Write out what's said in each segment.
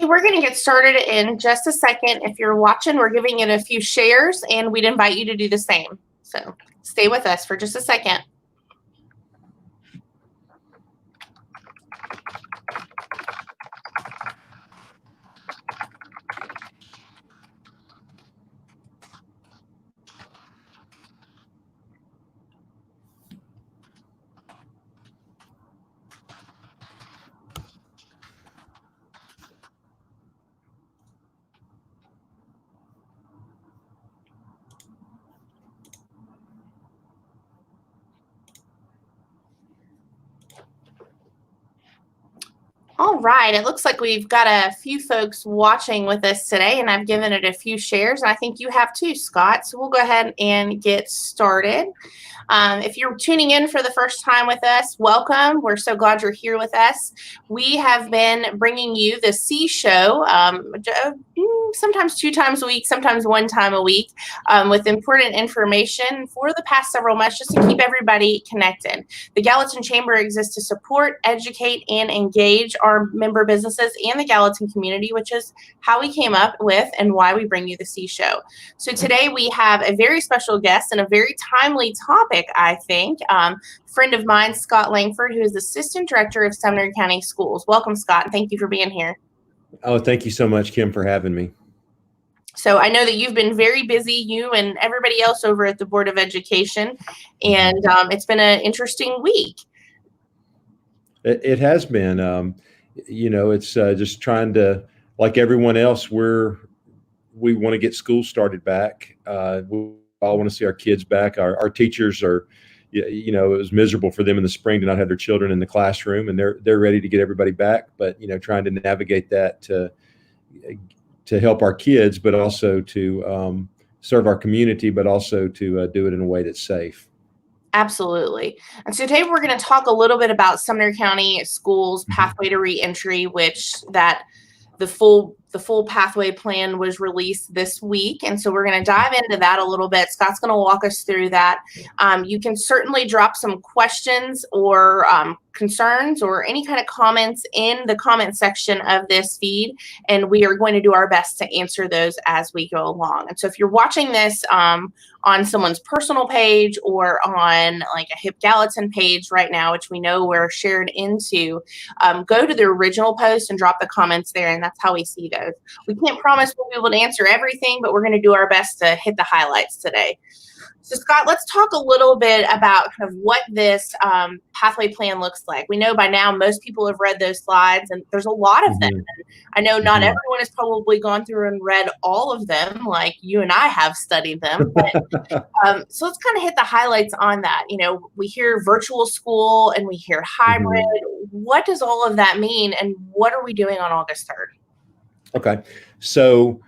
We're going to get started in just a second. If you're watching, we're giving it a few shares, and we'd invite you to do the same. So stay with us for just a second. All right, it looks like we've got a few folks watching with us today, and I've given it a few shares, and I think you have too, Scott. So we'll go ahead and get started. If you're tuning in for the first time with us, welcome. We're so glad you're here with us. We have been bringing you the C Show, sometimes 2 times a week, sometimes 1 time a week, with important information for the past several months, just to keep everybody connected. The Gallatin Chamber exists to support, educate, and engage our member businesses and the Gallatin community, which is how we came up with and why we bring you the C Show. So today we have a very special guest and a very timely topic, I think. Friend of mine, Scott Langford, who is Assistant Director of Sumner County Schools. Welcome, Scott, and thank you for being here. Oh, thank you so much, Kim, for having me. So I know that you've been very busy, you and everybody else over at the Board of Education, and it's been an interesting week. It has been. It's just trying to, like everyone else, we want to get school started back. We all want to see our kids back. Our teachers are, it was miserable for them in the spring to not have their children in the classroom, and they're ready to get everybody back. But trying to navigate that to help our kids, but also to serve our community, but also to do it in a way that's safe. Absolutely. And so today we're going to talk a little bit about Sumner County Schools Pathway to Reentry, which the full pathway plan was released this week. And so we're going to dive into that a little bit. Scott's going to walk us through that. You can certainly drop some questions or concerns or any kind of comments in the comment section of this feed, and we are going to do our best to answer those as we go along. And so if you're watching this on someone's personal page or on like a HIP Gallatin page right now, which we know we're shared into, go to the original post and drop the comments there, and that's how we see those. We can't promise we'll be able to answer everything, but we're going to do our best to hit the highlights today. So Scott, let's talk a little bit about kind of what this pathway plan looks like. We know by now most people have read those slides, and there's a lot of them. And I know not everyone has probably gone through and read all of them like you and I have studied them. But, so let's kind of hit the highlights on that. We hear virtual school and we hear hybrid. What does all of that mean, and what are we doing on August 3rd? Okay, so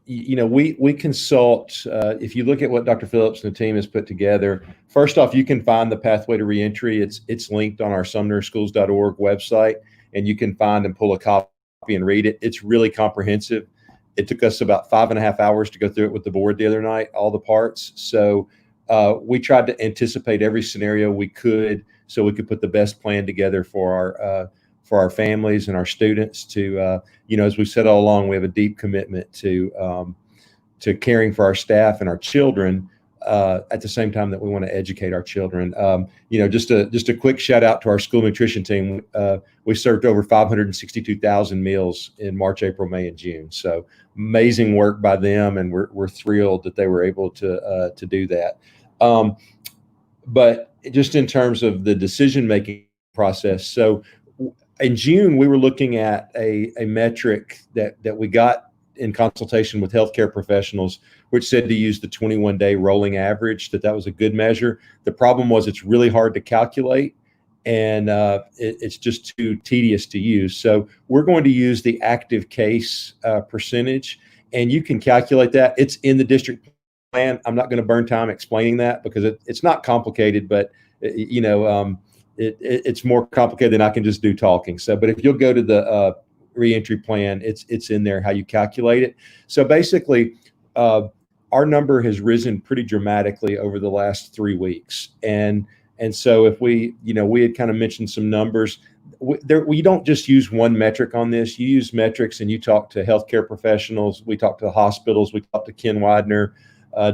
we consult. If you look at what Dr. Phillips and the team has put together, first off, you can find the Pathway to Reentry. It's linked on our sumnerschools.org website, and you can find and pull a copy and read it. It's really comprehensive. It took us about 5.5 hours to go through it with the board the other night, all the parts. So we tried to anticipate every scenario we could, so we could put the best plan together for our families and our students to, as we've said all along, we have a deep commitment to caring for our staff and our children at the same time that we want to educate our children. Just a quick shout out to our school nutrition team. We served over 562,000 meals in March, April, May, and June. So amazing work by them, and we're thrilled that they were able to do that. But just in terms of the decision-making process, so in June, we were looking at a metric that we got in consultation with healthcare professionals, which said to use the 21-day rolling average, that was a good measure. The problem was it's really hard to calculate, and it's just too tedious to use. So we're going to use the active case percentage, and you can calculate that. It's in the district plan. I'm not going to burn time explaining that because it's not complicated, but it's more complicated than I can just do talking. So, but if you'll go to the reentry plan, it's in there how you calculate it. So basically, our number has risen pretty dramatically over the last 3 weeks, and so if we had kind of mentioned some numbers, we don't just use one metric on this. You use metrics and you talk to healthcare professionals. We talk to the hospitals. We talk to Ken Widener.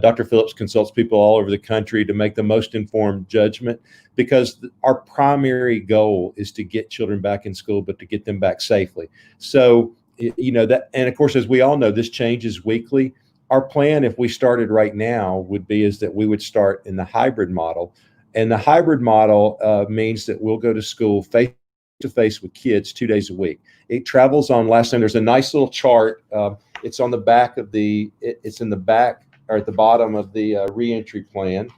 Dr. Phillips consults people all over the country to make the most informed judgment, because our primary goal is to get children back in school, but to get them back safely. So, that, and of course, as we all know, this changes weekly. Our plan, if we started right now, would be is that we would start in the hybrid model. And the hybrid model means that we'll go to school face to face with kids 2 days a week. It travels on last name. There's a nice little chart. It's on the back of it's in the back or at the bottom of the reentry plan.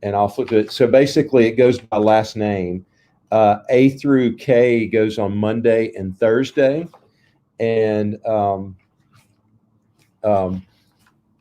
And I'll flip it. So basically it goes by last name. A through K goes on Monday and Thursday. And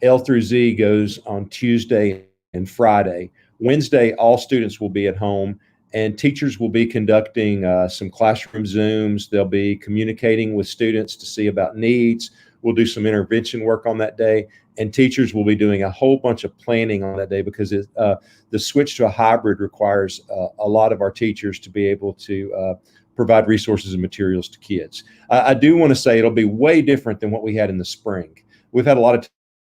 L through Z goes on Tuesday and Friday. Wednesday, all students will be at home, and teachers will be conducting some classroom Zooms. They'll be communicating with students to see about needs. We'll do some intervention work on that day, and teachers will be doing a whole bunch of planning on that day, because the switch to a hybrid requires a lot of our teachers to be able to provide resources and materials to kids. I do want to say it'll be way different than what we had in the spring. We've had a lot of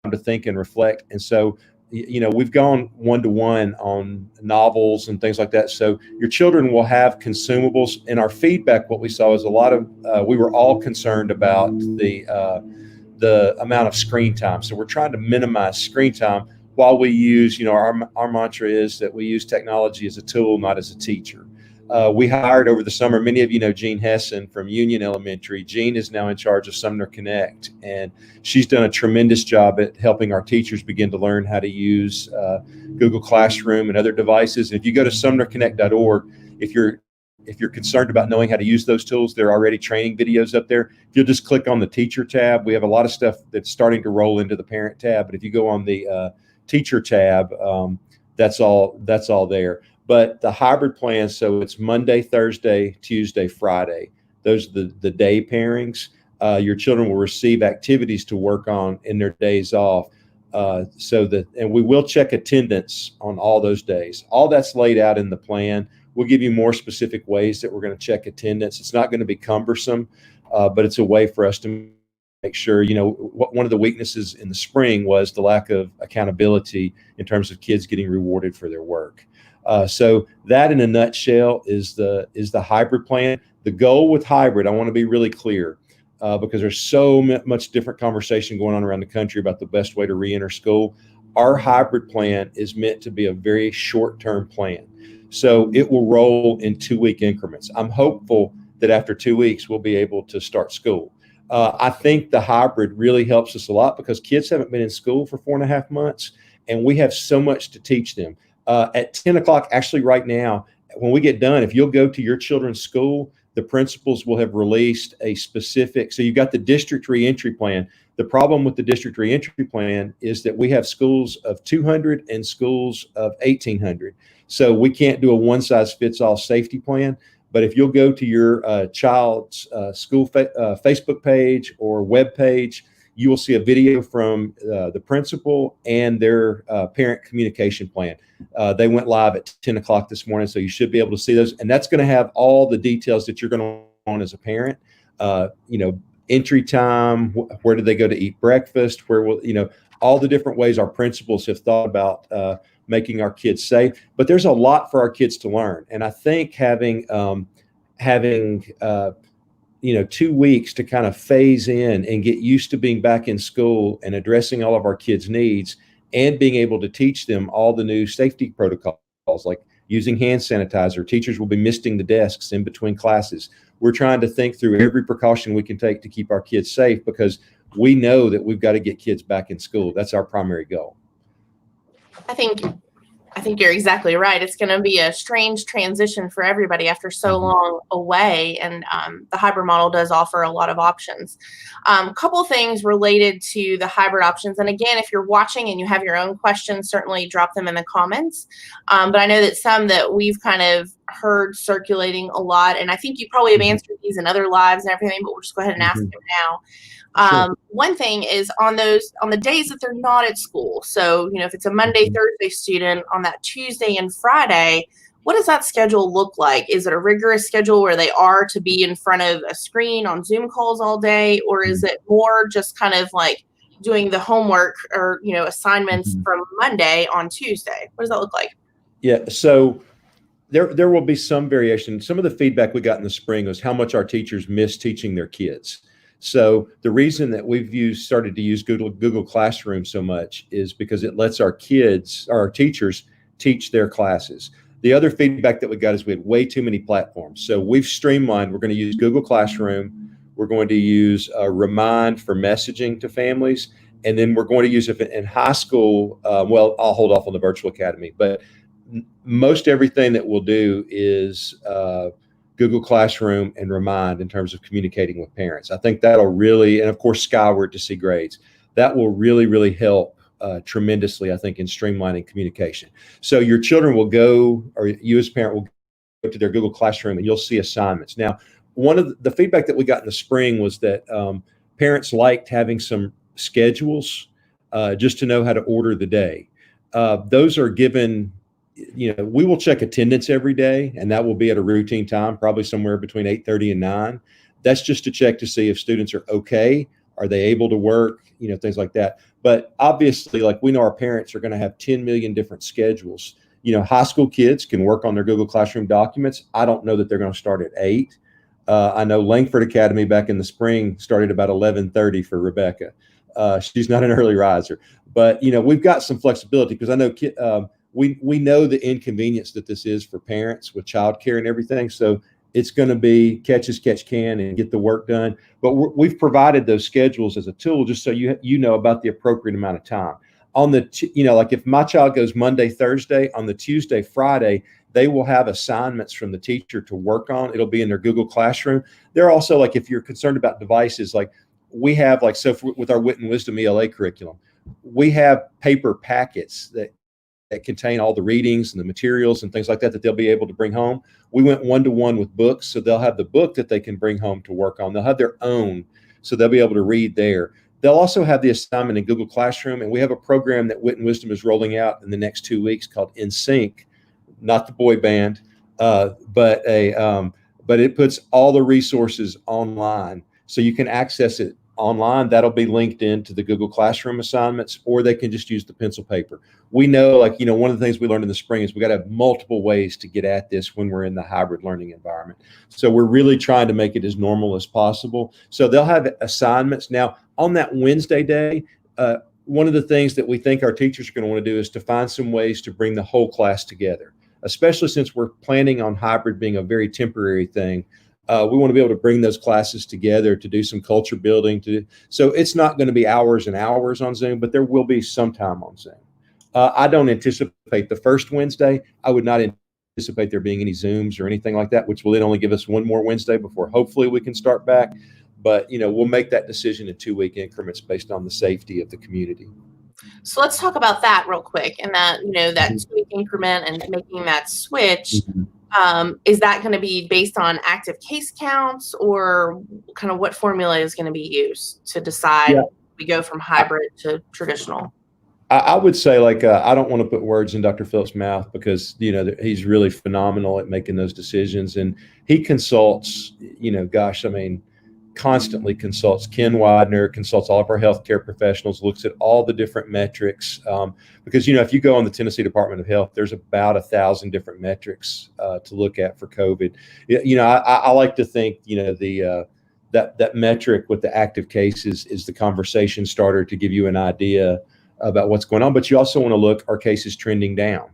time to think and reflect, and so we've gone one-to-one on novels and things like that. So your children will have consumables. In our feedback, what we saw is a lot of, we were all concerned about the amount of screen time. So we're trying to minimize screen time while we use, our mantra is that we use technology as a tool, not as a teacher. We hired over the summer, many of you know Jean Hessen from Union Elementary. Jean is now in charge of Sumner Connect, and she's done a tremendous job at helping our teachers begin to learn how to use Google Classroom and other devices. And if you go to sumnerconnect.org, if you're concerned about knowing how to use those tools, there are already training videos up there. If you'll just click on the teacher tab, we have a lot of stuff that's starting to roll into the parent tab. But if you go on the teacher tab, that's all there. But the hybrid plan, so it's Monday, Thursday, Tuesday, Friday. Those are the day pairings. Your children will receive activities to work on in their days off. And we will check attendance on all those days. All that's laid out in the plan. We'll give you more specific ways that we're going to check attendance. It's not going to be cumbersome, but it's a way for us to make sure, one of the weaknesses in the spring was the lack of accountability in terms of kids getting rewarded for their work. So that in a nutshell is the hybrid plan. The goal with hybrid, I want to be really clear, because there's so much different conversation going on around the country about the best way to reenter school. Our hybrid plan is meant to be a very short-term plan. So it will roll in 2-week increments. I'm hopeful that after 2 weeks, we'll be able to start school. I think the hybrid really helps us a lot because kids haven't been in school for 4.5 months, and we have so much to teach them. At 10 o'clock, actually right now, when we get done, if you'll go to your children's school, the principals will have released a specific, so you've got the district reentry plan. The problem with the district reentry plan is that we have schools of 200 and schools of 1,800. So we can't do a one-size-fits-all safety plan. But if you'll go to your child's school Facebook page or web page, you will see a video from the principal and their parent communication plan. They went live at 10 o'clock this morning, so you should be able to see those. And that's going to have all the details that you're going to want as a parent. Entry time, where do they go to eat breakfast, where will, all the different ways our principals have thought about making our kids safe. But there's a lot for our kids to learn. And I think having 2 weeks to kind of phase in and get used to being back in school and addressing all of our kids' needs and being able to teach them all the new safety protocols, like using hand sanitizer. Teachers will be misting the desks in between classes. We're trying to think through every precaution we can take to keep our kids safe because we know that we've got to get kids back in school. That's our primary goal. I think you're exactly right. It's going to be a strange transition for everybody after so long away, and the hybrid model does offer a lot of options. Couple things related to the hybrid options, and again, if you're watching and you have your own questions, certainly drop them in the comments. But I know that some that we've kind of heard circulating a lot, and I think you probably have answered these in other lives and everything, but we'll just go ahead and ask them now. Sure. One thing is on the days that they're not at school. So, if it's a Monday, Thursday student, on that Tuesday and Friday, what does that schedule look like? Is it a rigorous schedule where they are to be in front of a screen on Zoom calls all day, or is it more just kind of like doing the homework or, assignments from Monday on Tuesday? What does that look like? Yeah, so there will be some variation. Some of the feedback we got in the spring was how much our teachers miss teaching their kids. So the reason that we've started to use Google Classroom so much is because it lets our kids, or our teachers, teach their classes. The other feedback that we got is we had way too many platforms. So we've streamlined. We're going to use Google Classroom. We're going to use Remind for messaging to families. And then we're going to use it in high school. Well, I'll hold off on the virtual academy, but most everything that we'll do is Google Classroom and Remind in terms of communicating with parents. I think that'll really, and of course, Skyward to see grades. That will really, really help tremendously, I think, in streamlining communication. So your children will go, or you as a parent will go to their Google Classroom and you'll see assignments. Now, one of the feedback that we got in the spring was that parents liked having some schedules just to know how to order the day. Those are given, we will check attendance every day, and that will be at a routine time, probably somewhere between 8:30 and 9. That's just to check to see if students are okay. Are they able to work? Things like that. But obviously, like, we know our parents are going to have 10 million different schedules. High school kids can work on their Google Classroom documents. I don't know that they're going to start at 8. I know Langford Academy back in the spring started about 11:30 for Rebecca. She's not an early riser, but we've got some flexibility because I know we know the inconvenience that this is for parents with childcare and everything. So it's going to be catch as catch can and get the work done. But we've provided those schedules as a tool just so you know about the appropriate amount of time. On the, like if my child goes Monday, Thursday, on the Tuesday, Friday, they will have assignments from the teacher to work on. It'll be in their Google Classroom. They're also, like, if you're concerned about devices, like we have, like, so with our Wit and Wisdom ELA curriculum, we have paper packets that contain all the readings and the materials and things like that they'll be able to bring home. We went one-to-one with books, so they'll have the book that they can bring home to work on. They'll have their own, so they'll be able to read there. They'll also have the assignment in Google Classroom, and we have a program that Wit and Wisdom is rolling out in the next 2 weeks called In Sync, not the boy band, but it puts all the resources online, so you can access it online. That'll be linked into the Google Classroom assignments, or they can just use the pencil paper. We know, one of the things we learned in the spring is we got to have multiple ways to get at this when we're in the hybrid learning environment. So we're really trying to make it as normal as possible. So they'll have assignments. Now, on that Wednesday day, one of the things that we think our teachers are going to want to do is to find some ways to bring the whole class together, especially since we're planning on hybrid being a very temporary thing. We want to be able to bring those classes together to do some culture building. So it's not going to be hours and hours on Zoom, but there will be some time on Zoom. I don't anticipate the first Wednesday. I would not anticipate there being any Zooms or anything like that, which will then only give us one more Wednesday before hopefully we can start back. But, we'll make that decision in 2-week increments based on the safety of the community. So let's talk about that real quick, and that, that 2-week increment and making that switch. Is that going to be based on active case counts, or kind of what formula is going to be used to decide we go from hybrid to traditional? I would say, I don't want to put words in Dr. Phillips' mouth because, he's really phenomenal at making those decisions. And he consults, constantly consults Ken Widener, consults all of our healthcare professionals, looks at all the different metrics. Because, if you go on the Tennessee Department of Health, there's about 1,000 different metrics to look at for COVID. I like to think, that metric with the active cases is the conversation starter to give you an idea about what's going on. But you also want to look, are cases trending down?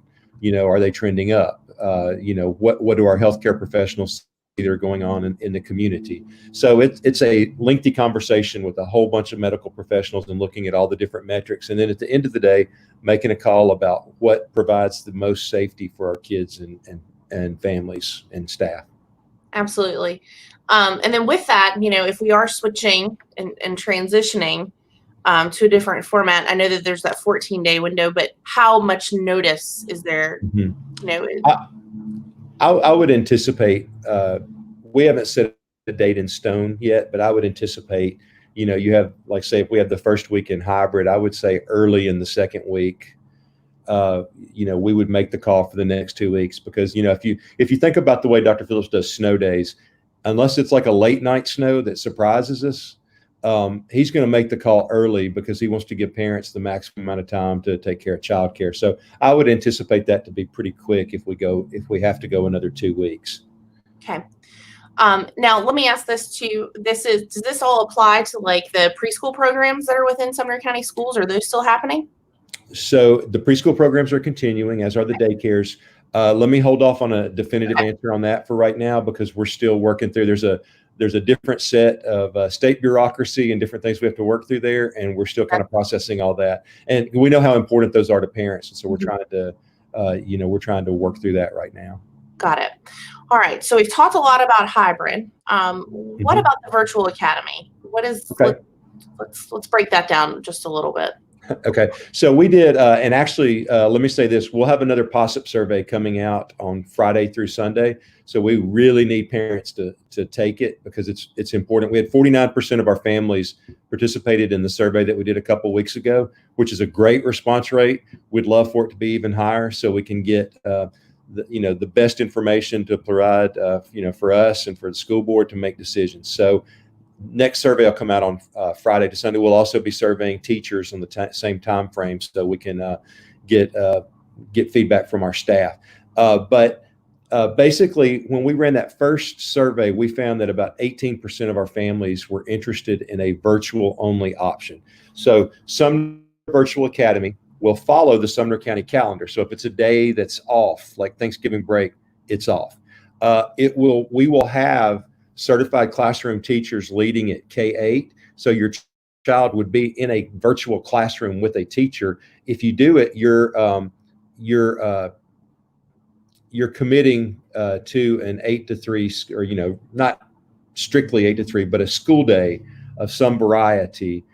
Are they trending up? What do our healthcare professionals that are going on in the community? So it's a lengthy conversation with a whole bunch of medical professionals and looking at all the different metrics. And then at the end of the day, making a call about what provides the most safety for our kids and families and staff. Absolutely. And then with that, if we are switching and transitioning to a different format, I know that there's that 14-day window, but how much notice is there? I would anticipate, we haven't set a date in stone yet, but I would anticipate, you have, say if we have the first week in hybrid, I would say early in the second week, we would make the call for the next 2 weeks, because, if you think about the way Dr. Phillips does snow days, unless it's like a late night snow that surprises us, he's going to make the call early because he wants to give parents the maximum amount of time to take care of childcare. So I would anticipate that to be pretty quick if we have to go another 2 weeks. Okay. Now let me ask this too. Does this all apply to like the preschool programs that are within Sumner County schools? Are those still happening? So the preschool programs are continuing, as are the daycares. Let me hold off on a definitive answer on that for right now, because we're still working through. There's a different set of state bureaucracy and different things we have to work through there, and we're still kind of processing all that. And we know how important those are to parents, and so we're trying to work through that right now. Got it. All right. So we've talked a lot about hybrid. What about the virtual academy? Let's break that down just a little bit. Okay. So we did, and actually, let me say this, we'll have another POSIP survey coming out on Friday through Sunday. So we really need parents to take it, because it's important. We had 49% of our families participated in the survey that we did a couple weeks ago, which is a great response rate. We'd love for it to be even higher, so we can get the best information to provide for us and for the school board to make decisions. So next survey will come out on Friday to Sunday. We'll also be surveying teachers on the same time frame, so we can get feedback from our staff. But basically, when we ran that first survey, we found that about 18% of our families were interested in a virtual only option. So some virtual academy will follow the Sumner County calendar. So if it's a day that's off, like Thanksgiving break, it's off. We will have certified classroom teachers leading at K-8. So your child would be in a virtual classroom with a teacher. If you do it, you're committing to an 8 to 3, or not strictly 8 to 3, but a school day of some variety,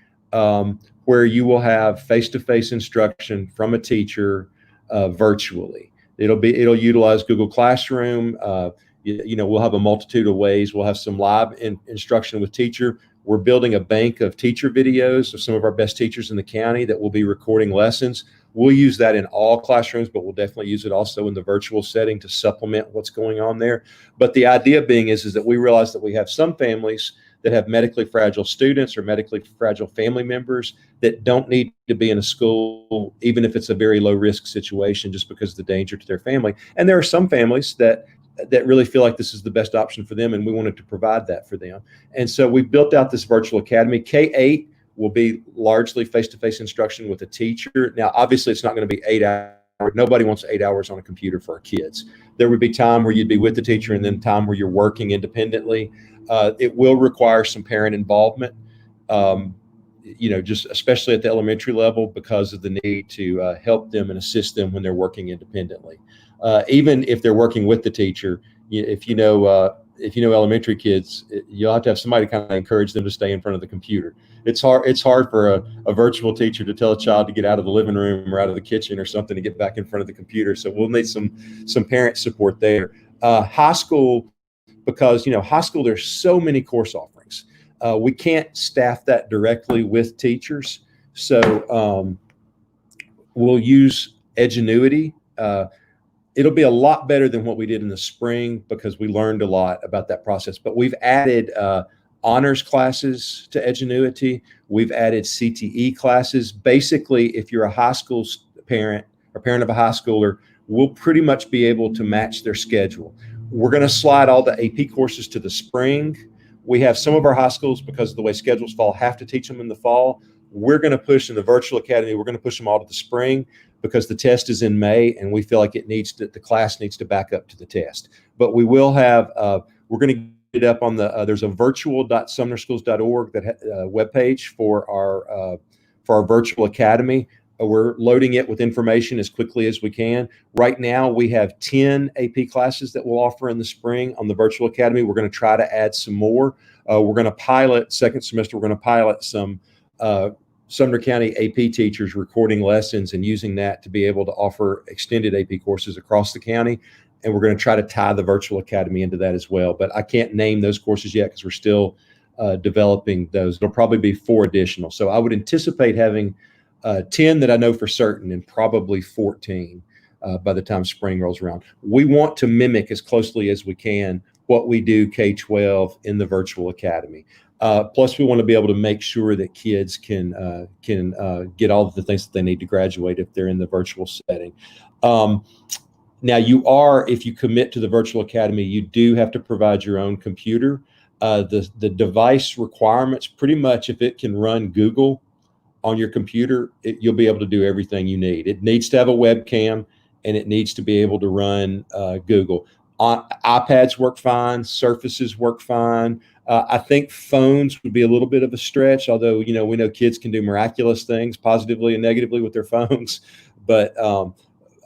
where you will have face-to-face instruction from a teacher virtually. It'll utilize Google Classroom. We'll have a multitude of ways. We'll have some live instruction with teacher. We're building a bank of teacher videos of some of our best teachers in the county that will be recording lessons. We'll use that in all classrooms, but we'll definitely use it also in the virtual setting to supplement what's going on there. But the idea being is that we realize that we have some families that have medically fragile students or medically fragile family members that don't need to be in a school, even if it's a very low risk situation, just because of the danger to their family. And there are some families that really feel like this is the best option for them, and we wanted to provide that for them. And so we built out this virtual academy. K-8 will be largely face-to-face instruction with a teacher. Now, obviously, it's not going to be 8 hours. Nobody wants 8 hours on a computer for our kids. There would be time where you'd be with the teacher, and then time where you're working independently. It will require some parent involvement, just especially at the elementary level, because of the need to help them and assist them when they're working independently. Even if they're working with the teacher, if you know elementary kids, you'll have to have somebody kind of encourage them to stay in front of the computer. It's hard for a virtual teacher to tell a child to get out of the living room or out of the kitchen or something to get back in front of the computer. So we'll need some parent support there. High school, because high school, there's so many course offerings. We can't staff that directly with teachers. So we'll use Edgenuity. It'll be a lot better than what we did in the spring, because we learned a lot about that process. But we've added honors classes to Edgenuity. We've added CTE classes. Basically, if you're a high school parent or parent of a high schooler, we'll pretty much be able to match their schedule. We're going to slide all the AP courses to the spring. We have some of our high schools, because of the way schedules fall, have to teach them in the fall. We're going to push in the virtual academy. We're going to push them all to the spring, because the test is in May, and we feel like the class needs to back up to the test. But we will have, we're going to get it up on there's a virtual.sumnerschools.org webpage for our virtual academy. We're loading it with information as quickly as we can. Right now, we have 10 AP classes that we'll offer in the spring on the virtual academy. We're going to try to add some more. We're going to pilot, second semester, we're going to pilot some Sumner County AP teachers recording lessons and using that to be able to offer extended AP courses across the county. And we're going to try to tie the virtual academy into that as well. But I can't name those courses yet, because we're still developing those. It'll probably be 4 additional. So I would anticipate having 10 that I know for certain, and probably 14 by the time spring rolls around. We want to mimic as closely as we can what we do K-12 in the virtual academy. Plus, we want to be able to make sure that kids can get all of the things that they need to graduate if they're in the virtual setting. Now, if you commit to the virtual academy, you do have to provide your own computer. The device requirements, pretty much, if it can run Google on your computer, you'll be able to do everything you need. It needs to have a webcam, and it needs to be able to run Google. iPads work fine. Surfaces work fine. I think phones would be a little bit of a stretch, although, we know kids can do miraculous things positively and negatively with their phones. But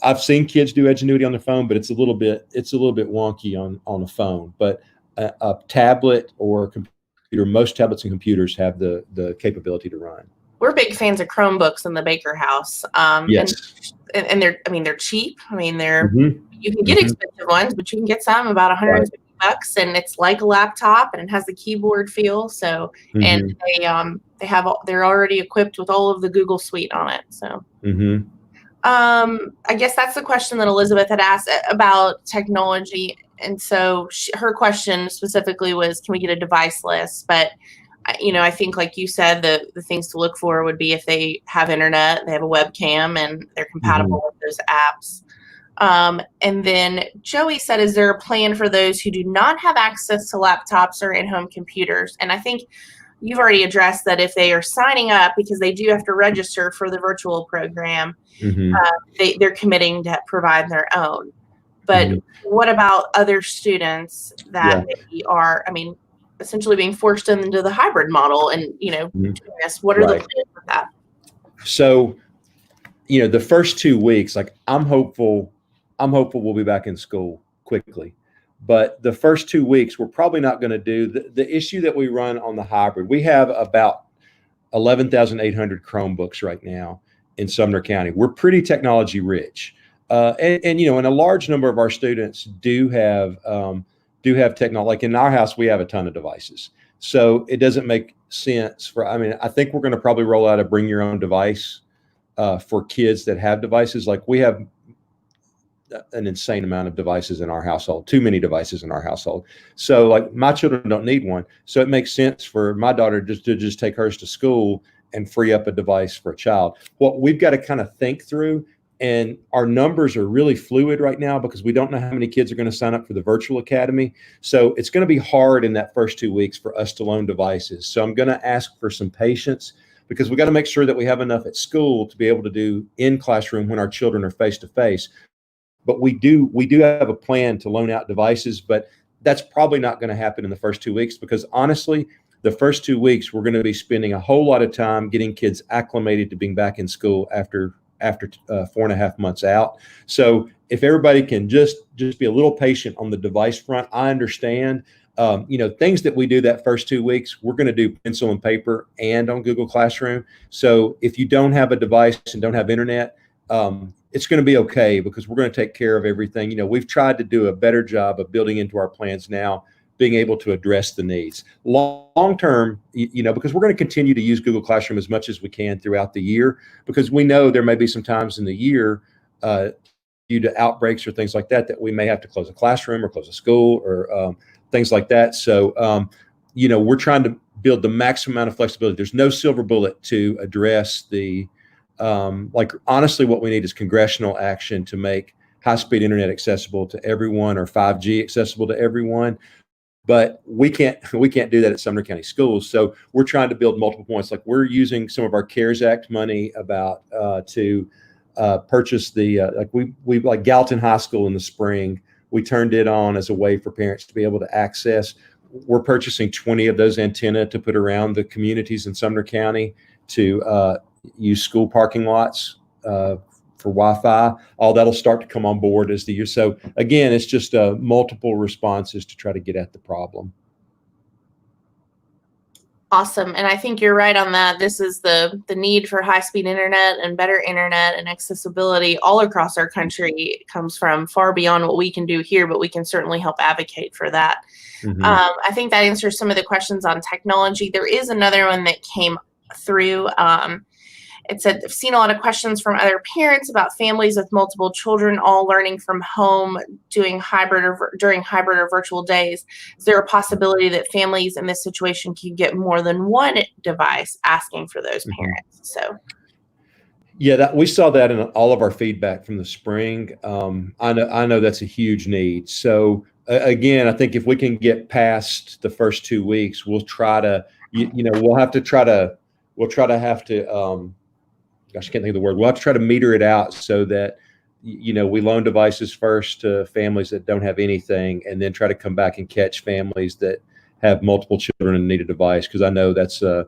I've seen kids do Edgenuity on their phone, but it's a little bit wonky on a phone. But a tablet or a computer, most tablets and computers have the capability to run. We're big fans of Chromebooks in the Baker house. Yes. And they're cheap. Mm-hmm. You can get expensive ones, but you can get some about $150, and it's like a laptop, and it has the keyboard feel. So, and they're already equipped with all of the Google suite on it. So, I guess that's the question that Elizabeth had asked about technology. And so her question specifically was, can we get a device list? But I think, like you said, the things to look for would be if they have internet, they have a webcam, and they're compatible with those apps. And then Joey said, is there a plan for those who do not have access to laptops or in-home computers? And I think you've already addressed that if they are signing up, because they do have to register for the virtual program, they're committing to provide their own. But what about other students that maybe are, essentially being forced into the hybrid model, and what are the plans with that? So, the first 2 weeks, like I'm hopeful we'll be back in school quickly, but the first 2 weeks we're probably not going to do the issue that we run on the hybrid. We have about 11,800 Chromebooks right now in Sumner County. We're pretty technology rich, and a large number of our students do have technology. Like in our house, we have a ton of devices. So it doesn't make sense I think we're going to probably roll out a bring your own device for kids that have devices. Like we have an insane amount of devices in our household, too many devices in our household. So like my children don't need one. So it makes sense for my daughter to just take hers to school and free up a device for a child. What we've got to kind of think through, and our numbers are really fluid right now because we don't know how many kids are going to sign up for the virtual academy. So it's going to be hard in that first 2 weeks for us to loan devices. So I'm going to ask for some patience, because we got to make sure that we have enough at school to be able to do in classroom when our children are face to face. But we do have a plan to loan out devices, but that's probably not going to happen in the first 2 weeks, because honestly, the first 2 weeks we're going to be spending a whole lot of time getting kids acclimated to being back in school after 4.5 months out. So if everybody can just be a little patient on the device front, I understand. Things that we do that first 2 weeks, we're going to do pencil and paper and on Google Classroom. So if you don't have a device and don't have internet, it's going to be okay, because we're going to take care of everything. We've tried to do a better job of building into our plans now, being able to address the needs. Long term, because we're going to continue to use Google Classroom as much as we can throughout the year, because we know there may be some times in the year due to outbreaks or things like that we may have to close a classroom or close a school or things like that. So, we're trying to build the maximum amount of flexibility. There's no silver bullet to address honestly, what we need is congressional action to make high-speed internet accessible to everyone, or 5G accessible to everyone. But we can't do that at Sumner County Schools. So we're trying to build multiple points. Like we're using some of our CARES Act money to purchase like Gallatin High School in the spring. We turned it on as a way for parents to be able to access. We're purchasing 20 of those antenna to put around the communities in Sumner County to use school parking lots for Wi-Fi. All that'll start to come on board as the year. So again, it's just multiple responses to try to get at the problem. Awesome. And I think you're right on that. This is the need for high-speed internet and better internet and accessibility all across our country. It comes from far beyond what we can do here, but we can certainly help advocate for that. I think that answers some of the questions on technology. There is another one that came through. It said, I've seen a lot of questions from other parents about families with multiple children all learning from home during hybrid or virtual days. Is there a possibility that families in this situation can get more than one device, asking for those parents? So yeah, we saw that in all of our feedback from the spring. I know that's a huge need. So again, I think if we can get past the first 2 weeks, we'll try to, we'll have to try to, gosh, I can't think of the word. We'll have to try to meter it out so that, we loan devices first to families that don't have anything, and then try to come back and catch families that have multiple children and need a device. Because I know that's a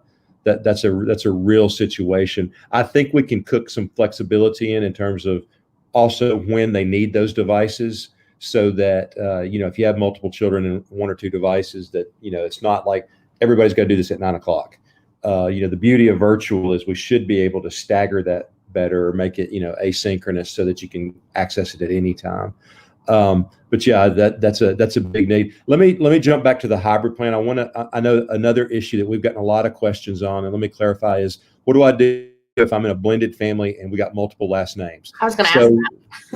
real situation. I think we can cook some flexibility in terms of also when they need those devices, so that if you have multiple children and one or two devices, that it's not like everybody's got to do this at 9 o'clock. The beauty of virtual is we should be able to stagger that better, or make it asynchronous, so that you can access it at any time. But yeah, that's a big need. Let me jump back to the hybrid plan. I know another issue that we've gotten a lot of questions on, and let me clarify, is what do I do if I'm in a blended family and we got multiple last names? I was going to ask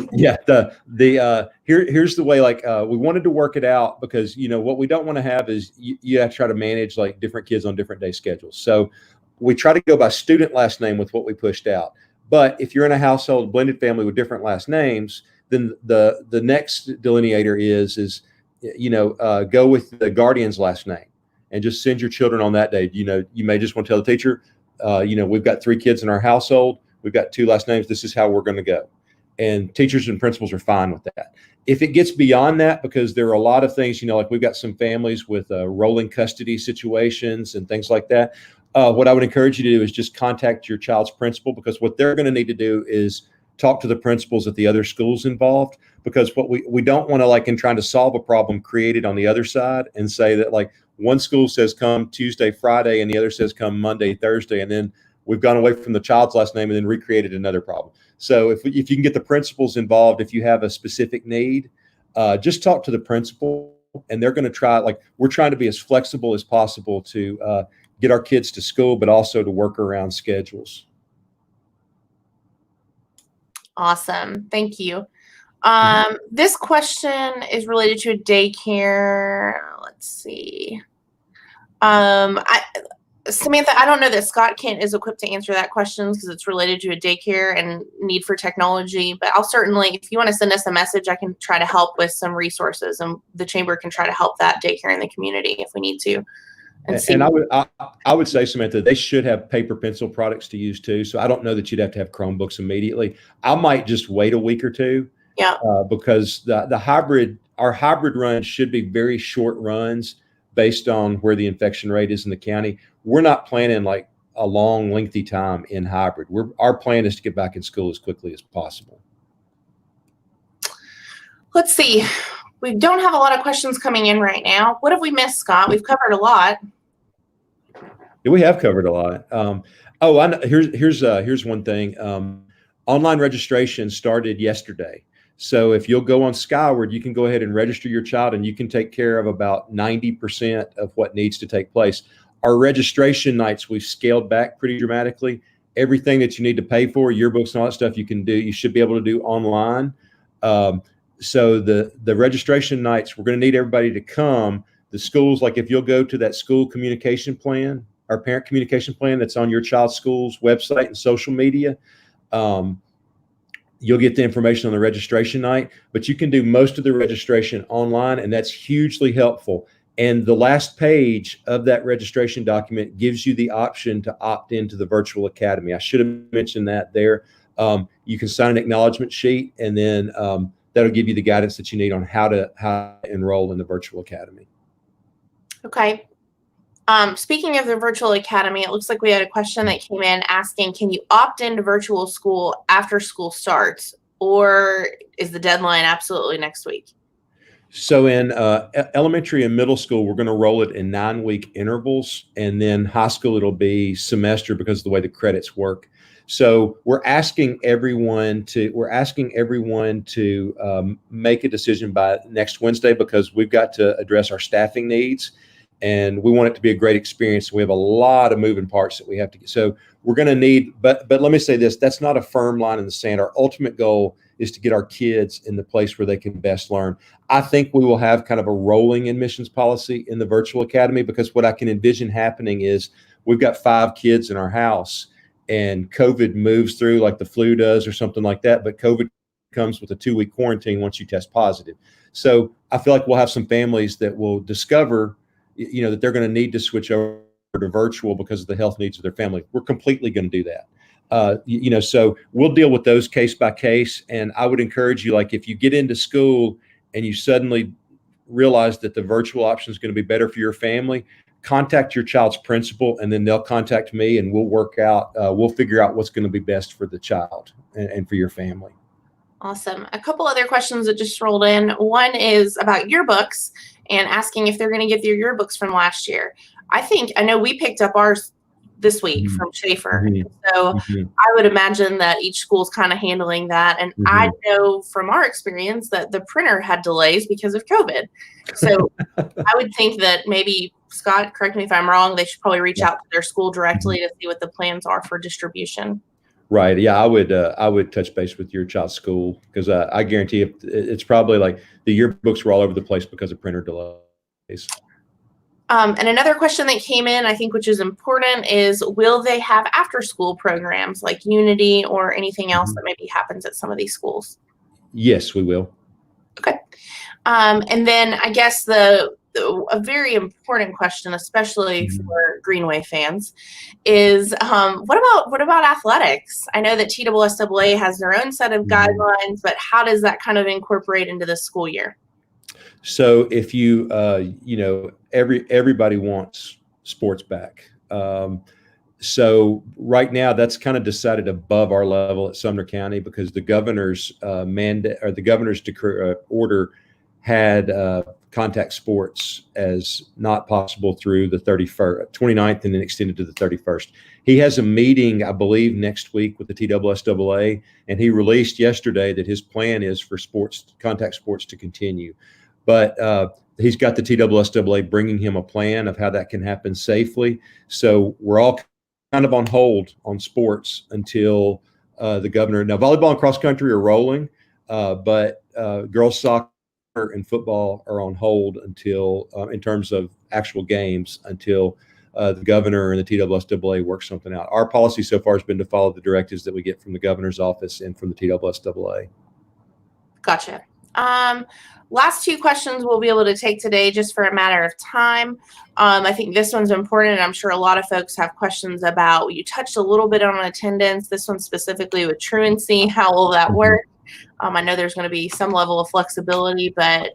that. Yeah, here's the way. We wanted to work it out, because what we don't want to have is you have to try to manage like different kids on different day schedules. So we try to go by student last name with what we pushed out. But if you're in a household blended family with different last names, then the next delineator is go with the guardian's last name, and just send your children on that day. You may just want to tell the teacher, we've got 3 kids in our household, we've got 2 last names, this is how we're going to go. And teachers and principals are fine with that. If it gets beyond that, because there are a lot of things, like we've got some families with rolling custody situations and things like that. What I would encourage you to do is just contact your child's principal, because what they're going to need to do is talk to the principals at the other schools involved, because what we don't want to, like, in trying to solve a problem, create it on the other side and say that, like, one school says come Tuesday, Friday, and the other says come Monday, Thursday, and then we've gone away from the child's last name and then recreated another problem. So if you can get the principals involved, if you have a specific need, just talk to the principal, and they're going to try, like, we're trying to be as flexible as possible to get our kids to school, but also to work around schedules. Awesome. Thank you. This question is related to a daycare. Let's see. Samantha, I don't know that Scott Kent is equipped to answer that question, because it's related to a daycare and need for technology, but I'll certainly, if you want to send us a message, I can try to help with some resources, and the chamber can try to help that daycare in the community if we need to. And I would say, Samantha, they should have paper pencil products to use too. So I don't know that you'd have to have Chromebooks immediately. I might just wait a week or two. Yeah. Because our hybrid runs should be very short runs based on where the infection rate is in the county. We're not planning like a long, lengthy time in hybrid. Our plan is to get back in school as quickly as possible. Let's see. We don't have a lot of questions coming in right now. What have we missed, Scott? We've covered a lot. Yeah, we have covered a lot. I know. Here's one thing. Online registration started yesterday. So if you'll go on Skyward, you can go ahead and register your child, and you can take care of about 90% of what needs to take place. Our registration nights, we've scaled back pretty dramatically. Everything that you need to pay for, yearbooks and all that stuff, you should be able to do online. So the registration nights, we're going to need everybody to come. The schools, like if you'll go to that school communication plan, our parent communication plan that's on your child's school's website and social media, you'll get the information on the registration night, but you can do most of the registration online, and that's hugely helpful. And the last page of that registration document gives you the option to opt into the virtual academy. I should have mentioned that there. You can sign an acknowledgement sheet, and then that'll give you the guidance that you need on how to enroll in the virtual academy. Okay. Speaking of the virtual academy, it looks like we had a question that came in asking, can you opt into virtual school after school starts, or is the deadline absolutely next week? So in elementary and middle school, we're going to roll it in 9-week intervals, and then high school, it'll be semester because of the way the credits work. So we're asking everyone to make a decision by next Wednesday, because we've got to address our staffing needs. and we want it to be a great experience. We have a lot of moving parts that we have to get. So we're going to need, but let me say this, that's not a firm line in the sand. Our ultimate goal is to get our kids in the place where they can best learn. I think we will have kind of a rolling admissions policy in the virtual academy, because what I can envision happening is we've got 5 kids in our house and COVID moves through like the flu does or something like that. But COVID comes with a 2-week quarantine once you test positive. So I feel like we'll have some families that will discover, that they're going to need to switch over to virtual because of the health needs of their family. We're completely going to do that. So we'll deal with those case by case. And I would encourage you, like, if you get into school and you suddenly realize that the virtual option is going to be better for your family, contact your child's principal, and then they'll contact me, and we'll figure out what's going to be best for the child and for your family. Awesome. A couple other questions that just rolled in. One is about yearbooks and asking if they're going to get their yearbooks from last year. I know we picked up ours this week from Schaefer. Mm-hmm. So Mm-hmm. I would imagine that each school's kind of handling that. And I know from our experience that the printer had delays because of COVID. So I would think that maybe, Scott, correct me if I'm wrong, they should probably reach out to their school directly to see what the plans are for distribution. Right. Yeah, I would touch base with your child's school, because I guarantee it's probably like the yearbooks were all over the place because of printer delays. And another question that came in, I think, which is important, is will they have after-school programs like Unity or anything else that maybe happens at some of these schools? Yes, we will. Okay. And then I guess a very important question, especially for Greenway fans, is what about athletics? I know that TSSAA has their own set of guidelines, but how does that kind of incorporate into the school year? So if you, everybody wants sports back. So right now that's kind of decided above our level at Sumner County, because the governor's mandate, or the governor's decree, order had contact sports as not possible through the 29th and then extended to the 31st. He has a meeting, I believe, next week with the TSSAA, and he released yesterday that his plan is for contact sports to continue. But he's got the TSSAA bringing him a plan of how that can happen safely. So we're all kind of on hold on sports until the governor. Now, volleyball and cross country are rolling, but girls soccer and football are on hold until, in terms of actual games, until the governor and the TSSAA work something out. Our policy so far has been to follow the directives that we get from the governor's office and from the TSSAA. Gotcha. Last 2 questions we'll be able to take today, just for a matter of time. I think this one's important, and I'm sure a lot of folks have questions about. You touched a little bit on attendance. This one specifically with truancy. How will that work? I know there's going to be some level of flexibility, but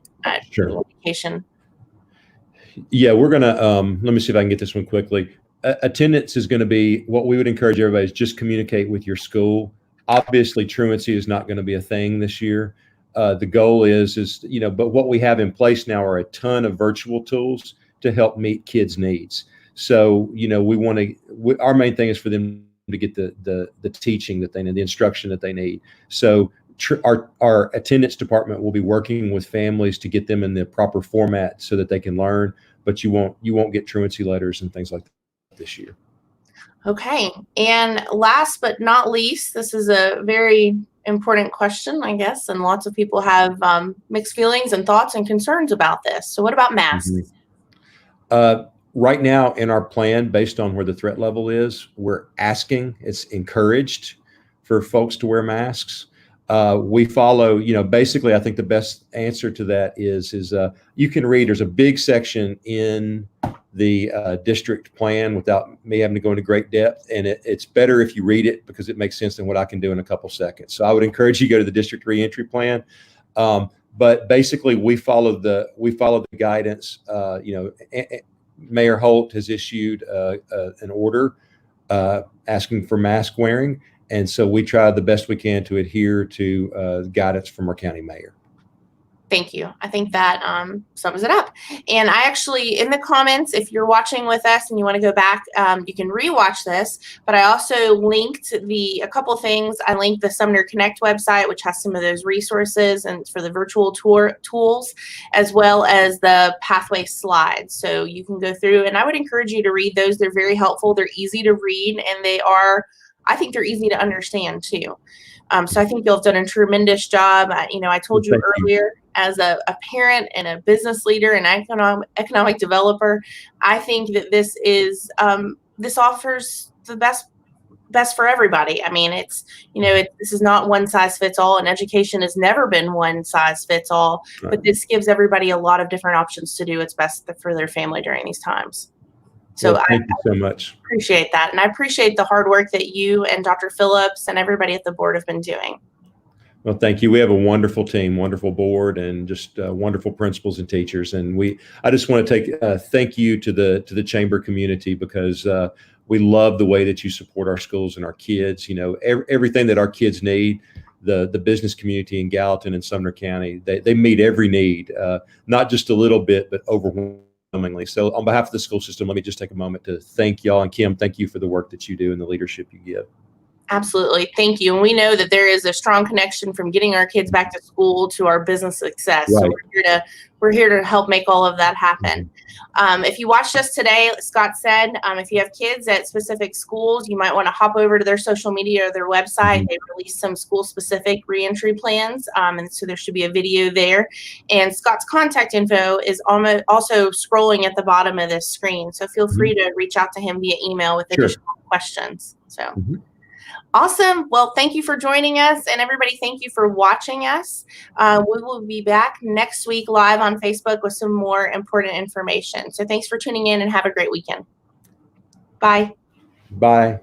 Sure. Education. Yeah, we're going to, let me see if I can get this one quickly. Attendance is going to be what we would encourage everybody is just communicate with your school. Obviously, truancy is not going to be a thing this year. The goal is, but what we have in place now are a ton of virtual tools to help meet kids' needs. So, our main thing is for them to get the teaching that they need, the instruction that they need. So our attendance department will be working with families to get them in the proper format so that they can learn, but you won't get truancy letters and things like that this year. Okay. And last but not least, this is a very important question, I guess, and lots of people have mixed feelings and thoughts and concerns about this. So what about masks? Right now in our plan, based on where the threat level is, we're asking, it's encouraged for folks to wear masks. We follow, basically, I think the best answer to that is you can read, there's a big section in the district plan without me having to go into great depth. And it's better if you read it, because it makes sense than what I can do in a couple seconds. So I would encourage you to go to the district reentry plan. But basically we follow the guidance. Mayor Holt has issued an order asking for mask wearing. And so we try the best we can to adhere to guidance from our county mayor. Thank you. I think that sums it up. And I actually, in the comments, if you're watching with us and you want to go back, you can rewatch this. But I also linked a couple things. I linked the Sumner Connect website, which has some of those resources and for the virtual tour tools, as well as the pathway slides. So you can go through, and I would encourage you to read those. They're very helpful. They're easy to read, and I think they're easy to understand too. So I think you'll have done a tremendous job. I told you earlier, as a parent and a business leader and economic developer, I think that this offers the best for everybody. I mean, this is not one size fits all, and education has never been one size fits all. Right. But this gives everybody a lot of different options to do what's best for their family during these times. So well, thank you so much. Appreciate that. And I appreciate the hard work that you and Dr. Phillips and everybody at the board have been doing. Well, thank you. We have a wonderful team, wonderful board, and just wonderful principals and teachers. And I just want to take thank you to the chamber community, because we love the way that you support our schools and our kids. Everything that our kids need. The business community in Gallatin and Sumner County, they meet every need, not just a little bit, but overwhelmingly. So on behalf of the school system, let me just take a moment to thank y'all. And Kim, thank you for the work that you do and the leadership you give. Absolutely. Thank you. And we know that there is a strong connection from getting our kids back to school to our business success. Right. So we're here to help make all of that happen. If you watched us today, Scott said, if you have kids at specific schools, you might want to hop over to their social media or their website. They release some school-specific reentry plans, and so there should be a video there. And Scott's contact info is also scrolling at the bottom of this screen. So feel free to reach out to him via email with additional questions. So. Awesome. Well, thank you for joining us, and everybody, thank you for watching us. We will be back next week live on Facebook with some more important information. So thanks for tuning in, and have a great weekend. Bye. Bye.